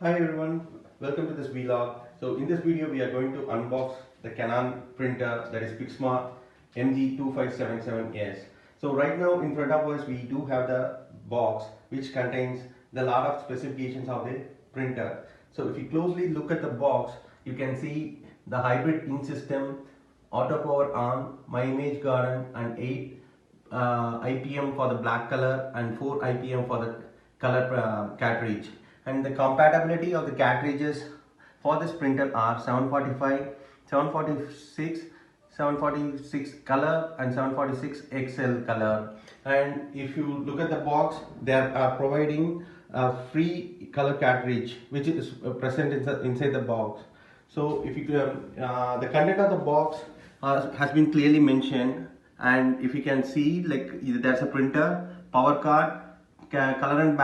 Hi everyone, welcome to this vlog. So in this video we are going to unbox the Canon printer, that is Pixma MG2577S. So right now in front of us we do have the box which contains the lot of specifications of the printer. So if you closely look at the box, you can see the hybrid ink system, auto power on, my image garden, and 8 IPM for the black color and 4 IPM for the color cartridge. And the compatibility of the cartridges for this printer are 745, 746, 746 color and 746 XL color. And if you look at the box, they are providing a free color cartridge which is present inside the box. So if you the content of the box has been clearly mentioned, and if you can see, like, there's a printer, power card, color and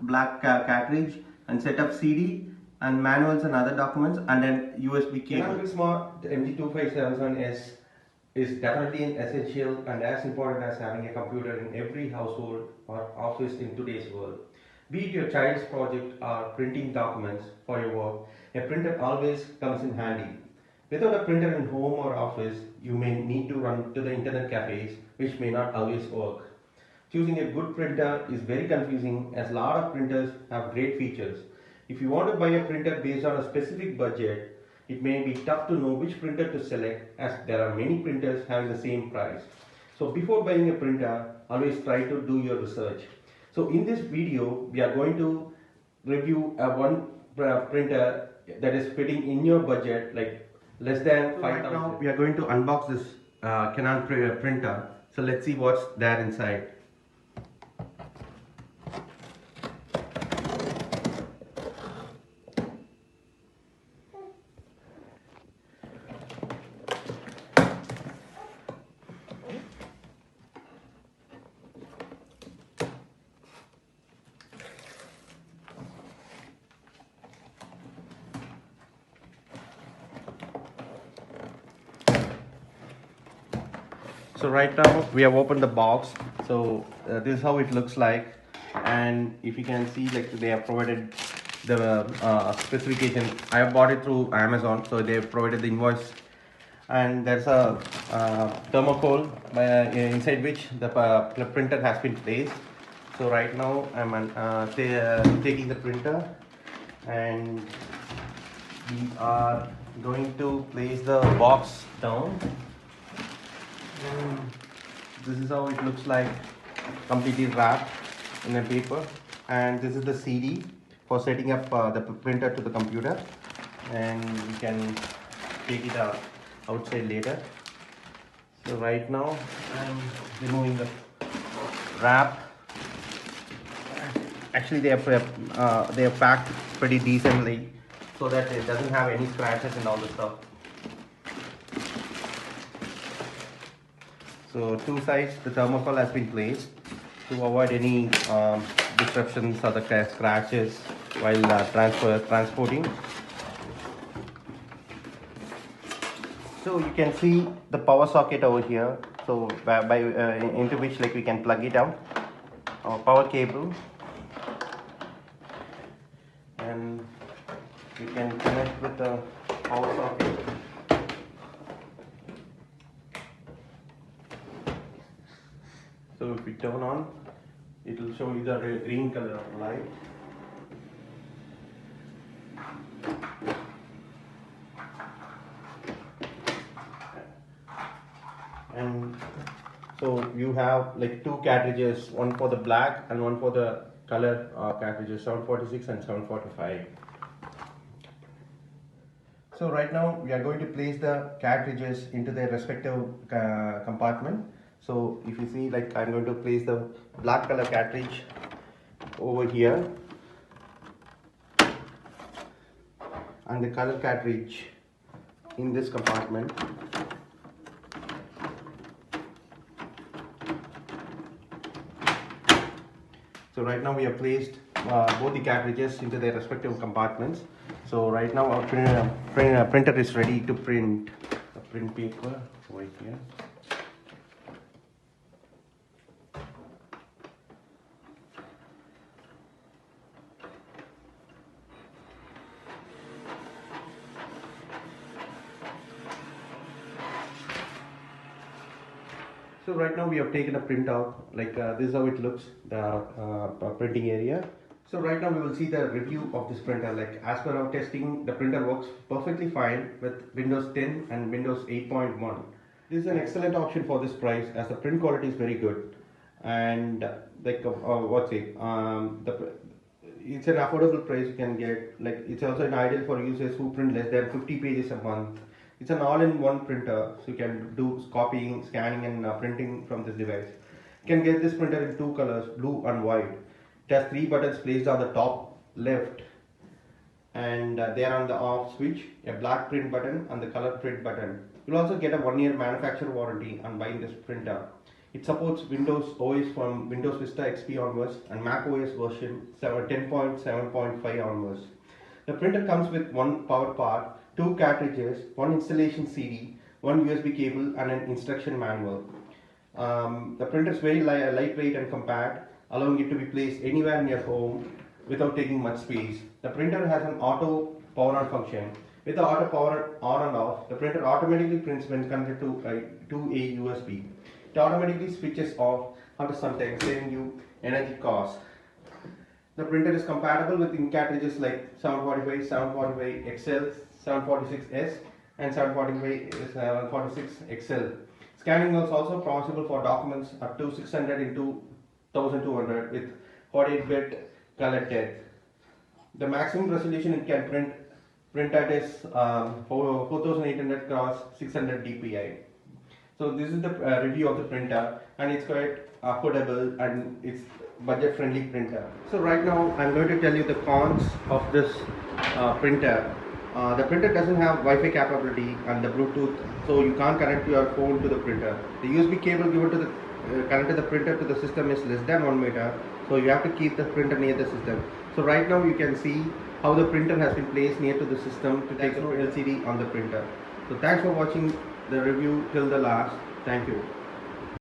black cartridge, and set up CD and manuals and other documents, and then USB cable. Pixma MG2577S is definitely an essential and as important as having a computer in every household or office in today's world. Be it your child's project or printing documents for your work, a printer always comes in handy. Without a printer in home or office, you may need to run to the internet cafes, which may not always work. Choosing a good printer is very confusing as a lot of printers have great features. If you want to buy a printer based on a specific budget, it may be tough to know which printer to select as there are many printers having the same price. So before buying a printer, always try to do your research. So in this video, we are going to review a one printer that is fitting in your budget, like less than 5,000. Right now we are going to unbox this Canon printer. So let's see what's there inside. So right now we have opened the box. So this is how it looks like, and if you can see, like, they have provided the specification. I have bought it through Amazon, so they have provided the invoice, and there's a thermocol inside which the printer has been placed. So right now I'm taking the printer, and we are going to place the box down. And this is how it looks like, completely wrapped in a paper. And this is the CD for setting up the printer to the computer, and we can take it outside later. So right now I'm removing the wrap. Actually they are packed pretty decently so that it doesn't have any scratches and all the stuff. So two sides the thermocol has been placed to avoid any disruptions or the scratches while transporting. So you can see the power socket over here. So into which, like, we can plug it out, our power cable, and we can connect with the power socket. So if we turn on, it will show you the green color of light. And so you have like two cartridges, one for the black and one for the color cartridges, 746 and 745. So right now we are going to place the cartridges into their respective compartment. So if you see, like, I'm going to place the black color cartridge over here and the color cartridge in this compartment. So right now we have placed both the cartridges into their respective compartments. So right now our printer is ready to print the print paper over here. So right now we have taken a printout, like this is how it looks, the printing area. So right now we will see the review of this printer. Like as per our testing, the printer works perfectly fine with Windows 10 and Windows 8.1. This is an excellent option for this price as the print quality is very good, and it's an affordable price you can get. Like it's also an ideal for users who print less than 50 pages a month. It's an all-in-one printer, so you can do copying, scanning, and printing from this device. You can get this printer in two colors, blue and white. It has three buttons placed on the top left, and they are on the off switch, a black print button and the color print button. You'll also get a 1-year manufacturer warranty on buying this printer. It supports Windows OS from Windows Vista XP onwards and Mac OS version 10.7.5 onwards. The printer comes with one power part, two cartridges, one installation CD, one USB cable and an instruction manual. The printer is very lightweight and compact, allowing it to be placed anywhere in your home without taking much space. The printer has an auto power on function. With the auto power on and off, the printer automatically prints when connected to a USB. It automatically switches off after some time, saving you energy cost. The printer is compatible with ink cartridges like 745, 745 XL, 746S and 746 XL. Scanning is also possible for documents up to 600 into 1200 with 48-bit color depth. The maximum resolution it can print at is 4800 x 600 dpi. So this is the review of the printer, and it's quite affordable and it's budget friendly printer. So right now I'm going to tell you the cons of this printer. The printer doesn't have Wi-Fi capability and the Bluetooth, so you can't connect your phone to the printer. The USB cable given to the connected the printer to the system is less than 1 meter, so you have to keep the printer near the system. So right now you can see how the printer has been placed near to the system to take no LCD on the printer. So thanks for watching the review till the last. Thank you.